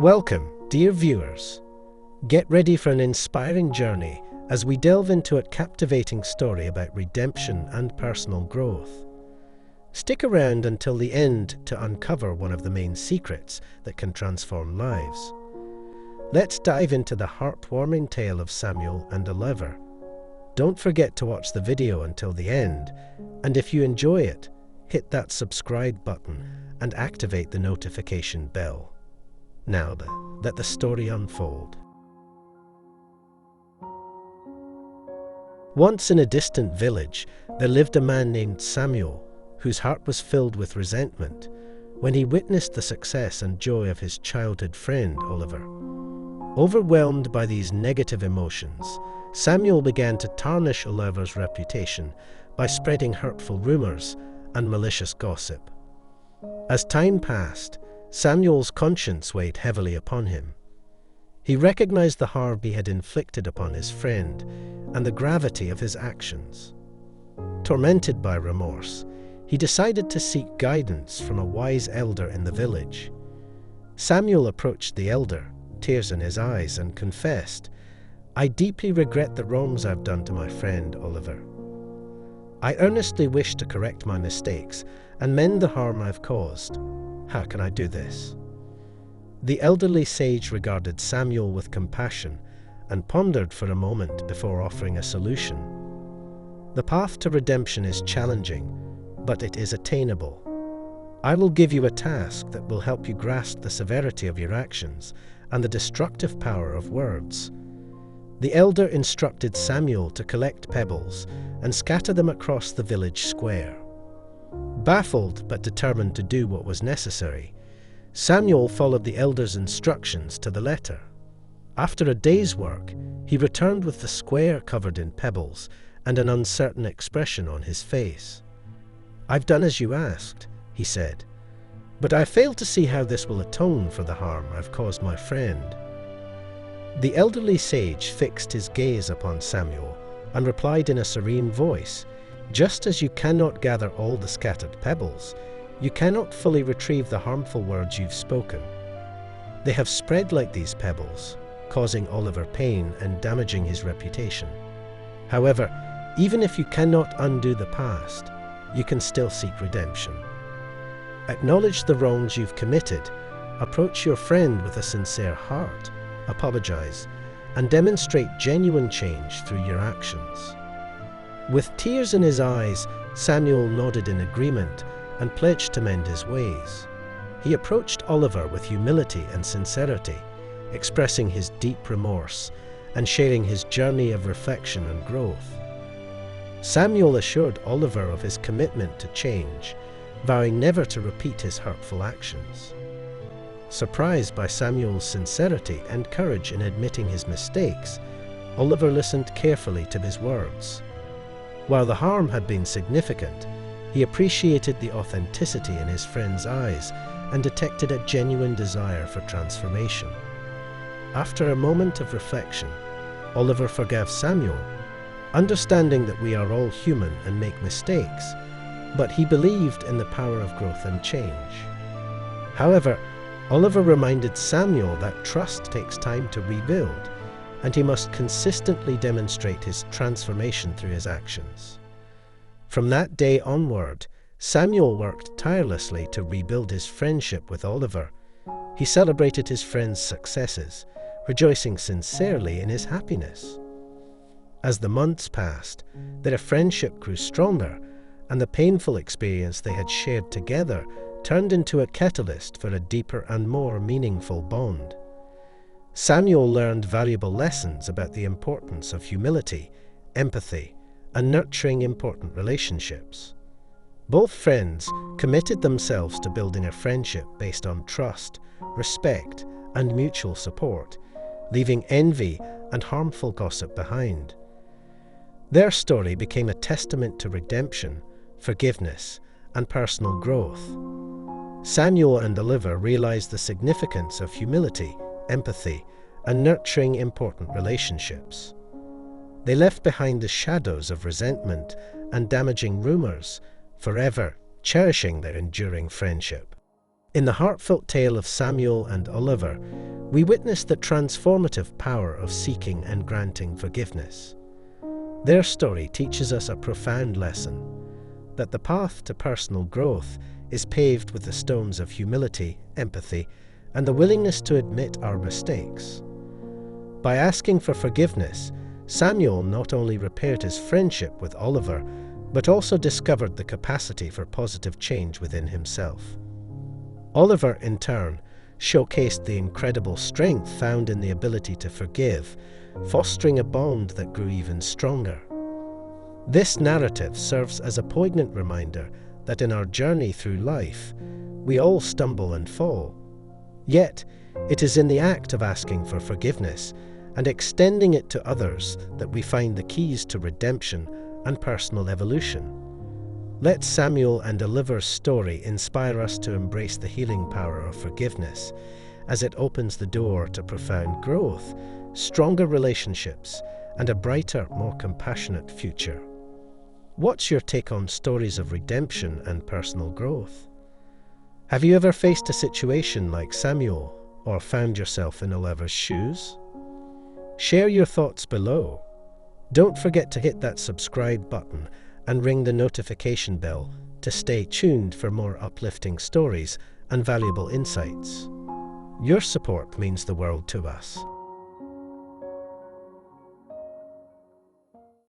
Welcome, dear viewers. Get ready for an inspiring journey as we delve into a captivating story about redemption and personal growth. Stick around until the end to uncover one of the main secrets that can transform lives. Let's dive into the heartwarming tale of Samuel and Oliver. Don't forget to watch the video until the end, and if you enjoy it, hit that subscribe button and activate the notification bell. Now let the story unfold. Once in a distant village, there lived a man named Samuel, whose heart was filled with resentment when he witnessed the success and joy of his childhood friend Oliver. Overwhelmed by these negative emotions, Samuel began to tarnish Oliver's reputation by spreading hurtful rumors and malicious gossip. As time passed, Samuel's conscience weighed heavily upon him. He recognized the harm he had inflicted upon his friend and the gravity of his actions. Tormented by remorse, he decided to seek guidance from a wise elder in the village. Samuel approached the elder, tears in his eyes, and confessed, "I deeply regret the wrongs I've done to my friend Oliver. I earnestly wish to correct my mistakes and mend the harm I've caused. How can I do this?" The elderly sage regarded Samuel with compassion and pondered for a moment before offering a solution. "The path to redemption is challenging, but it is attainable. I will give you a task that will help you grasp the severity of your actions and the destructive power of words." The elder instructed Samuel to collect pebbles and scatter them across the village square. Baffled but determined to do what was necessary, Samuel followed the elder's instructions to the letter. After a day's work, he returned with the square covered in pebbles and an uncertain expression on his face. "I've done as you asked," he said, "but I fail to see how this will atone for the harm I've caused my friend." The elderly sage fixed his gaze upon Samuel and replied in a serene voice, "Just as you cannot gather all the scattered pebbles, you cannot fully retrieve the harmful words you've spoken. They have spread like these pebbles, causing Oliver pain and damaging his reputation. However, even if you cannot undo the past, you can still seek redemption. Acknowledge the wrongs you've committed, approach your friend with a sincere heart, apologize, and demonstrate genuine change through your actions." With tears in his eyes, Samuel nodded in agreement and pledged to mend his ways. He approached Oliver with humility and sincerity, expressing his deep remorse and sharing his journey of reflection and growth. Samuel assured Oliver of his commitment to change, vowing never to repeat his hurtful actions. Surprised by Samuel's sincerity and courage in admitting his mistakes, Oliver listened carefully to his words. While the harm had been significant, he appreciated the authenticity in his friend's eyes and detected a genuine desire for transformation. After a moment of reflection, Oliver forgave Samuel, understanding that we are all human and make mistakes, but he believed in the power of growth and change. However, Oliver reminded Samuel that trust takes time to rebuild, and he must consistently demonstrate his transformation through his actions. From that day onward, Samuel worked tirelessly to rebuild his friendship with Oliver. He celebrated his friend's successes, rejoicing sincerely in his happiness. As the months passed, their friendship grew stronger, and the painful experience they had shared together turned into a catalyst for a deeper and more meaningful bond. Samuel learned valuable lessons about the importance of humility, empathy, and nurturing important relationships. Both friends committed themselves to building a friendship based on trust, respect, and mutual support, leaving envy and harmful gossip behind. Their story became a testament to redemption, forgiveness, and personal growth. Samuel and Oliver realized the significance of humility, empathy, and nurturing important relationships. They left behind the shadows of resentment and damaging rumors, forever cherishing their enduring friendship. In the heartfelt tale of Samuel and Oliver, we witness the transformative power of seeking and granting forgiveness. Their story teaches us a profound lesson, that the path to personal growth is paved with the stones of humility, empathy, and the willingness to admit our mistakes. By asking for forgiveness, Samuel not only repaired his friendship with Oliver, but also discovered the capacity for positive change within himself. Oliver, in turn, showcased the incredible strength found in the ability to forgive, fostering a bond that grew even stronger. This narrative serves as a poignant reminder that in our journey through life, we all stumble and fall. Yet, it is in the act of asking for forgiveness and extending it to others that we find the keys to redemption and personal evolution. Let Samuel and Oliver's story inspire us to embrace the healing power of forgiveness, as it opens the door to profound growth, stronger relationships, and a brighter, more compassionate future. What's your take on stories of redemption and personal growth? Have you ever faced a situation like Samuel, or found yourself in Oliver's shoes? Share your thoughts below. Don't forget to hit that subscribe button and ring the notification bell to stay tuned for more uplifting stories and valuable insights. Your support means the world to us.